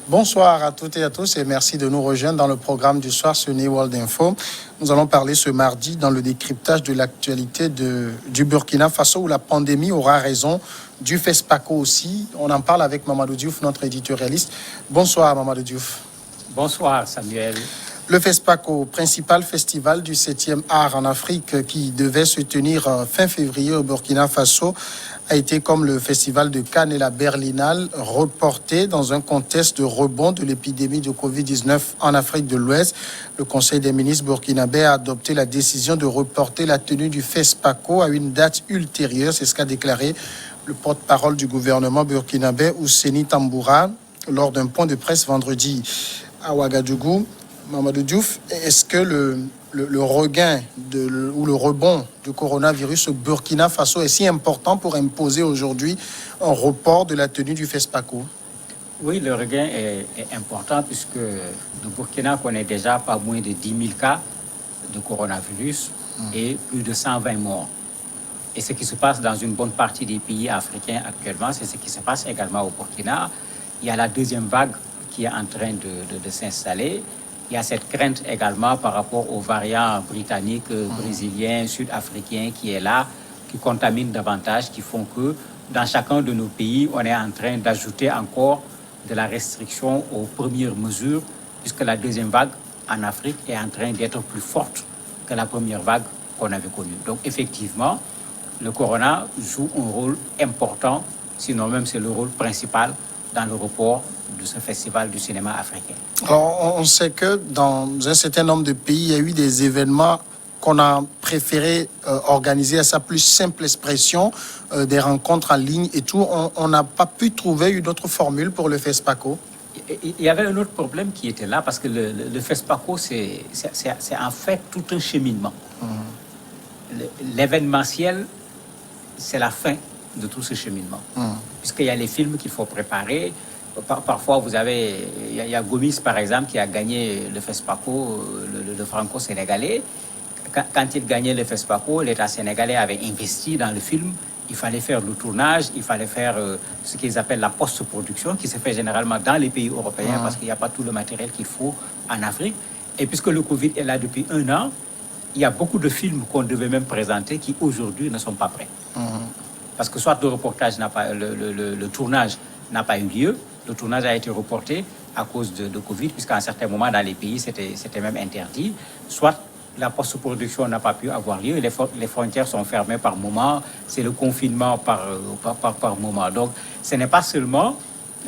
Bonsoir à toutes et à tous et merci de nous rejoindre dans le programme du soir sur New World Info. Nous allons parler ce mardi dans le décryptage de l'actualité du Burkina Faso où la pandémie aura raison, du FESPACO aussi. On en parle avec Mamadou Diouf, notre éditorialiste. Bonsoir Mamadou Diouf. Bonsoir Samuel. Le FESPACO, principal festival du 7e art en Afrique qui devait se tenir fin février au Burkina Faso, a été, comme le festival de Cannes et la Berlinale, reporté dans un contexte de rebond de l'épidémie de Covid-19 en Afrique de l'Ouest. Le Conseil des ministres burkinabé a adopté la décision de reporter la tenue du FESPACO à une date ultérieure. C'est ce qu'a déclaré le porte-parole du gouvernement burkinabé, Ousseini Tamboura, lors d'un point de presse vendredi à Ouagadougou. Mamadou Diouf, est-ce que le regain ou le rebond du coronavirus au Burkina Faso est si important pour imposer aujourd'hui un report de la tenue du FESPACO? Oui, le regain est important puisque le Burkina connaît déjà pas moins de 10 000 cas de coronavirus et plus de 120 morts. Et ce qui se passe dans une bonne partie des pays africains actuellement, c'est ce qui se passe également au Burkina. Il y a la deuxième vague qui est en train de s'installer. Il y a cette crainte également par rapport aux variants britanniques, brésiliens, sud-africains qui est là, qui contaminent davantage, qui font que dans chacun de nos pays, on est en train d'ajouter encore de la restriction aux premières mesures, puisque la deuxième vague en Afrique est en train d'être plus forte que la première vague qu'on avait connue. Donc effectivement, le corona joue un rôle important, sinon même c'est le rôle principal dans le report de ce festival du cinéma africain. Alors, on sait que dans un certain nombre de pays, il y a eu des événements qu'on a préféré organiser à sa plus simple expression, des rencontres en ligne et tout. On n'a pas pu trouver une autre formule pour le FESPACO. Il y avait un autre problème qui était là, parce que le FESPACO, c'est en fait tout un cheminement. L'événementiel, c'est la fin de tout ce cheminement. Puisqu'il y a les films qu'il faut préparer. Parfois, il y a Gomis, par exemple, qui a gagné le FESPACO, le franco-sénégalais. Quand il gagnait le FESPACO, l'État sénégalais avait investi dans le film. Il fallait faire le tournage, il fallait faire ce qu'ils appellent la post-production, qui se fait généralement dans les pays européens, parce qu'il n'y a pas tout le matériel qu'il faut en Afrique. Et puisque le Covid est là depuis 1 an, il y a beaucoup de films qu'on devait même présenter qui, aujourd'hui, ne sont pas prêts. Parce que soit le tournage n'a pas eu lieu, le tournage a été reporté à cause de Covid, puisqu'à un certain moment, dans les pays, c'était même interdit. Soit la post-production n'a pas pu avoir lieu, les frontières sont fermées par moment, c'est le confinement par moment. Donc, ce n'est pas seulement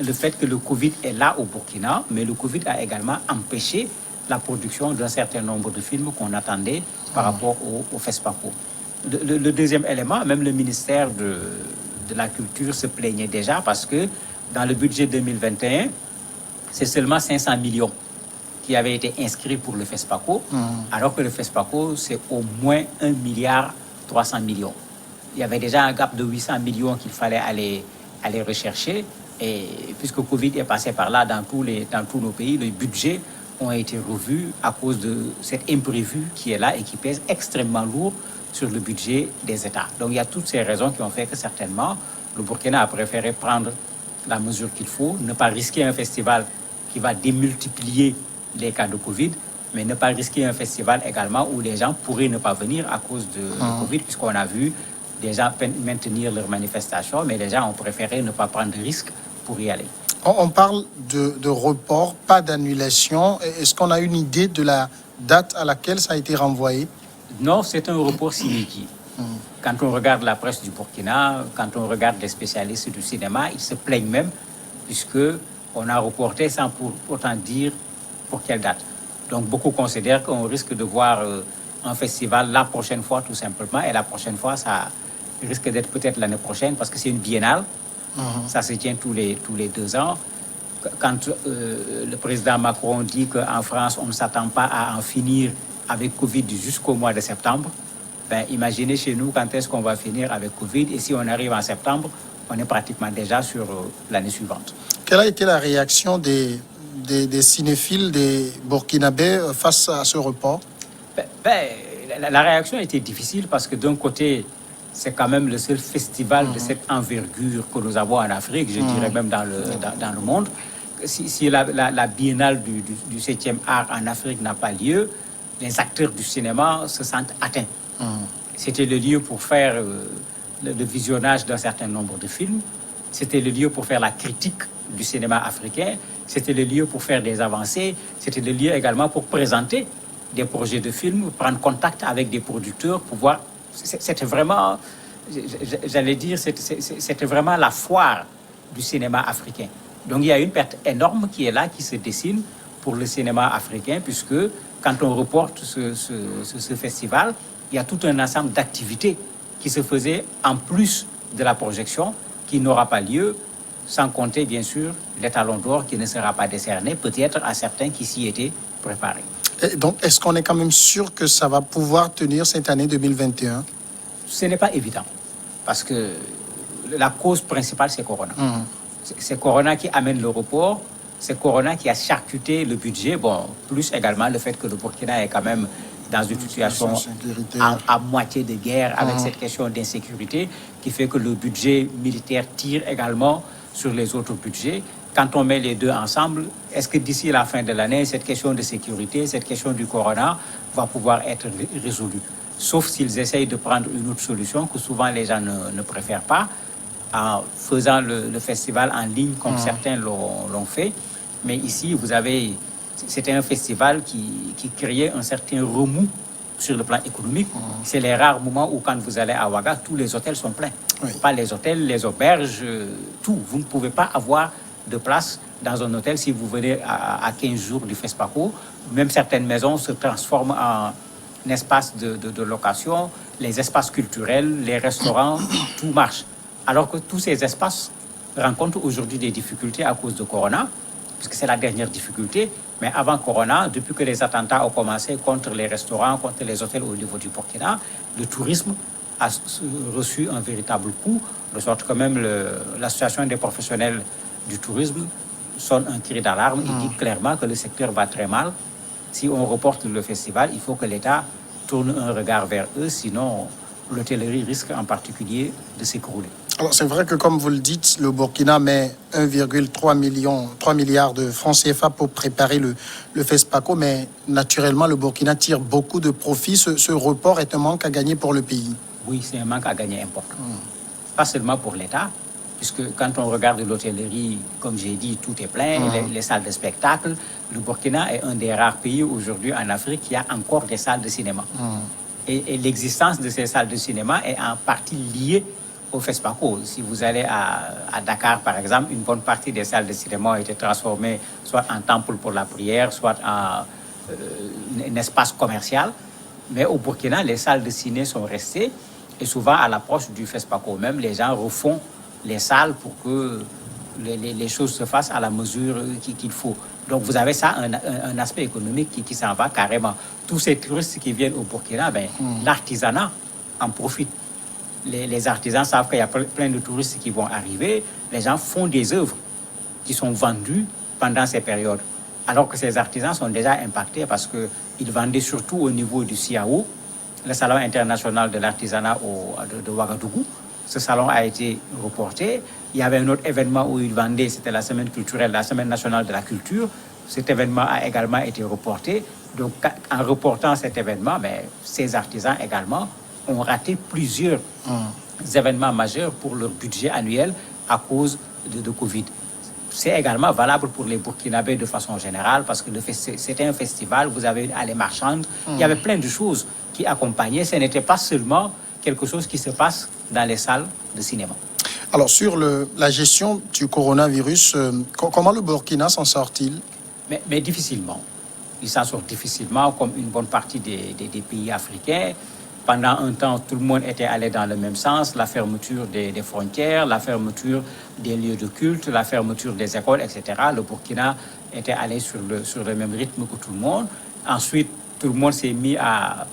le fait que le Covid est là au Burkina, mais le Covid a également empêché la production d'un certain nombre de films qu'on attendait par rapport au FESPACO. Le deuxième élément, même le ministère de la Culture se plaignait déjà parce que dans le budget 2021, c'est seulement 500 millions qui avaient été inscrits pour le FESPACO, alors que le FESPACO, c'est au moins 1,3 milliard. Il y avait déjà un gap de 800 millions qu'il fallait aller rechercher. Et puisque Covid est passé par là dans tous nos pays, les budgets ont été revus à cause de cet imprévu qui est là et qui pèse extrêmement lourd sur le budget des États. Donc il y a toutes ces raisons qui ont fait que certainement le Burkina a préféré prendre la mesure qu'il faut, ne pas risquer un festival qui va démultiplier les cas de Covid, mais ne pas risquer un festival également où les gens pourraient ne pas venir à cause de Covid, puisqu'on a vu des gens maintenir leurs manifestations, mais les gens ont préféré ne pas prendre de risques pour y aller. On parle de report, pas d'annulation. Est-ce qu'on a une idée de la date à laquelle ça a été renvoyé? Non, c'est un report sine-die. Quand on regarde la presse du Burkina, quand on regarde les spécialistes du cinéma, ils se plaignent même, puisqu'on a reporté sans pour autant dire pour quelle date. Donc beaucoup considèrent qu'on risque de voir un festival la prochaine fois tout simplement, et la prochaine fois, ça risque d'être peut-être l'année prochaine, parce que c'est une biennale, ça se tient tous les 2 ans. Quand le président Macron dit qu'en France, on ne s'attend pas à en finir avec Covid jusqu'au mois de septembre, imaginez chez nous quand est-ce qu'on va finir avec Covid, et si on arrive en septembre, on est pratiquement déjà sur l'année suivante. Quelle a été la réaction des cinéphiles, des Burkinabés face à ce report? La réaction a été difficile parce que d'un côté, c'est quand même le seul festival de cette envergure que nous avons en Afrique, je dirais même dans le monde. si la biennale du 7e art en Afrique n'a pas lieu, les acteurs du cinéma se sentent atteints. C'était le lieu pour faire le visionnage d'un certain nombre de films. C'était le lieu pour faire la critique du cinéma africain. C'était le lieu pour faire des avancées. C'était le lieu également pour présenter des projets de films, prendre contact avec des producteurs, pour voir. C'était vraiment, j'allais dire, c'était vraiment la foire du cinéma africain. Donc il y a une perte énorme qui est là, qui se dessine pour le cinéma africain, puisque quand on reporte ce festival, il y a tout un ensemble d'activités qui se faisaient en plus de la projection, qui n'aura pas lieu, sans compter bien sûr l'étalon d'or qui ne sera pas décerné, peut-être à certains qui s'y étaient préparés. Et donc, est-ce qu'on est quand même sûr que ça va pouvoir tenir cette année 2021? Ce n'est pas évident, parce que la cause principale, c'est Corona. C'est Corona qui amène le report, c'est Corona qui a charcuté le budget, bon, plus également le fait que le Burkina est quand même dans une situation à moitié de guerre, avec cette question d'insécurité qui fait que le budget militaire tire également sur les autres budgets. Quand on met les deux ensemble, est-ce que d'ici la fin de l'année, cette question de sécurité, cette question du corona va pouvoir être résolue? Sauf s'ils essayent de prendre une autre solution que souvent les gens ne préfèrent pas, en faisant le festival en ligne comme certains l'ont fait. Mais ici, vous avez... C'était un festival qui créait un certain remous sur le plan économique. C'est les rares moments où, quand vous allez à Ouaga, tous les hôtels sont pleins. Oui. Pas les hôtels, les auberges, tout. Vous ne pouvez pas avoir de place dans un hôtel si vous venez à 15 jours du FESPACO. Même certaines maisons se transforment en espaces de location, les espaces culturels, les restaurants, tout marche. Alors que tous ces espaces rencontrent aujourd'hui des difficultés à cause de Corona, puisque c'est la dernière difficulté. Mais avant Corona, depuis que les attentats ont commencé contre les restaurants, contre les hôtels au niveau du Burkina, le tourisme a reçu un véritable coup, de sorte que même l'association des professionnels du tourisme sonne un cri d'alarme. Il dit clairement que le secteur va très mal. Si on reporte le festival, il faut que l'État tourne un regard vers eux, sinon l'hôtellerie risque en particulier de s'écrouler. Alors c'est vrai que, comme vous le dites, le Burkina met 3 milliards de francs CFA pour préparer le FESPACO, mais naturellement le Burkina tire beaucoup de profit. Ce report est un manque à gagner pour le pays. Oui, c'est un manque à gagner important. Pas seulement pour l'État, puisque quand on regarde l'hôtellerie, comme j'ai dit, tout est plein, les salles de spectacle. Le Burkina est un des rares pays aujourd'hui en Afrique qui a encore des salles de cinéma. Et l'existence de ces salles de cinéma est en partie liée au FESPACO. Si vous allez à Dakar, par exemple, une bonne partie des salles de cinéma ont été transformées soit en temple pour la prière, soit en un espace commercial. Mais au Burkina, les salles de ciné sont restées, et souvent à l'approche du FESPACO même, les gens refont les salles pour que les choses se fassent à la mesure qu'il faut. Donc vous avez ça, un aspect économique qui s'en va carrément. Tous ces touristes qui viennent au Burkina, l'artisanat en profite. Les artisans savent qu'il y a plein de touristes qui vont arriver. Les gens font des œuvres qui sont vendues pendant ces périodes. Alors que ces artisans sont déjà impactés parce qu'ils vendaient surtout au niveau du CIAO, le Salon international de l'artisanat de Ouagadougou. Ce salon a été reporté. Il y avait un autre événement où ils vendaient, c'était la semaine culturelle, la semaine nationale de la culture. Cet événement a également été reporté. Donc, en reportant cet événement, ces artisans également ont raté plusieurs événements majeurs pour leur budget annuel à cause de Covid. C'est également valable pour les Burkinabés de façon générale, parce que c'était un festival, vous avez une allée marchande, il y avait plein de choses qui accompagnaient. Ce n'était pas seulement quelque chose qui se passe dans les salles de cinéma. Alors, sur la gestion du coronavirus, comment le Burkina s'en sort-il? Mais difficilement. Il s'en sort difficilement, comme une bonne partie des pays africains. Pendant un temps, tout le monde était allé dans le même sens, la fermeture des frontières, la fermeture des lieux de culte, la fermeture des écoles, etc. Le Burkina était allé sur le même rythme que tout le monde. Ensuite, tout le monde s'est mis à,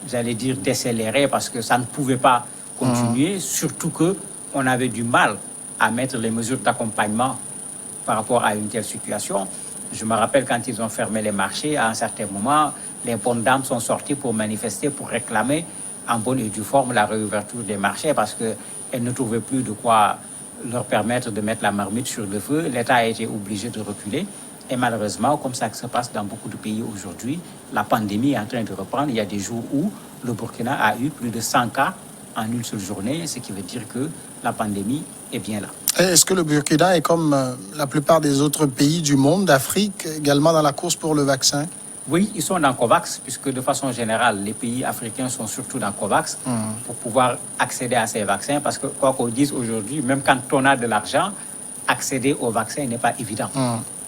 j'allais dire, décélérer parce que ça ne pouvait pas continuer, surtout qu'on avait du mal à mettre les mesures d'accompagnement par rapport à une telle situation. Je me rappelle quand ils ont fermé les marchés, à un certain moment, les bonnes dames sont sorties pour manifester, pour réclamer en bonne et due forme la réouverture des marchés parce qu'elles ne trouvaient plus de quoi leur permettre de mettre la marmite sur le feu. L'État a été obligé de reculer. Et malheureusement, comme ça se passe dans beaucoup de pays aujourd'hui, la pandémie est en train de reprendre. Il y a des jours où le Burkina a eu plus de 100 cas en une seule journée, ce qui veut dire que la pandémie est bien là. Est-ce que le Burkina est comme la plupart des autres pays du monde, d'Afrique, également dans la course pour le vaccin? Oui, ils sont dans COVAX, puisque de façon générale, les pays africains sont surtout dans COVAX pour pouvoir accéder à ces vaccins. Parce que, quoi qu'on dise aujourd'hui, même quand on a de l'argent, accéder aux vaccins n'est pas évident.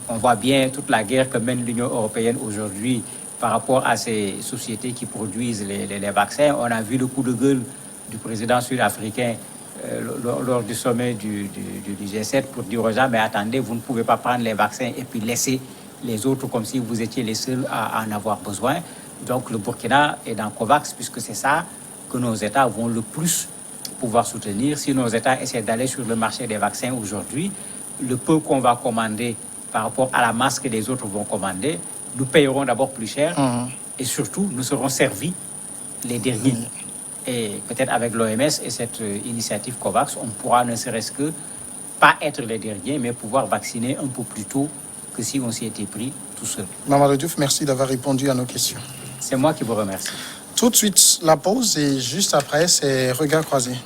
On voit bien toute la guerre que mène l'Union européenne aujourd'hui par rapport à ces sociétés qui produisent les vaccins. On a vu le coup de gueule du président sud-africain lors du sommet du G7 pour dire aux gens, mais attendez, vous ne pouvez pas prendre les vaccins et puis laisser les autres comme si vous étiez les seuls à en avoir besoin. Donc le Burkina est dans COVAX puisque c'est ça que nos États vont le plus pouvoir soutenir. Si nos États essaient d'aller sur le marché des vaccins aujourd'hui, le peu qu'on va commander par rapport à la masse que les autres vont commander, nous payerons d'abord plus cher et surtout nous serons servis les derniers. Et peut-être avec l'OMS et cette initiative COVAX, on pourra ne serait-ce que pas être les derniers, mais pouvoir vacciner un peu plus tôt que si on s'y était pris tout seul. Mamadou Diouf, merci d'avoir répondu à nos questions. C'est moi qui vous remercie. Tout de suite, la pause et juste après, c'est Regards croisés.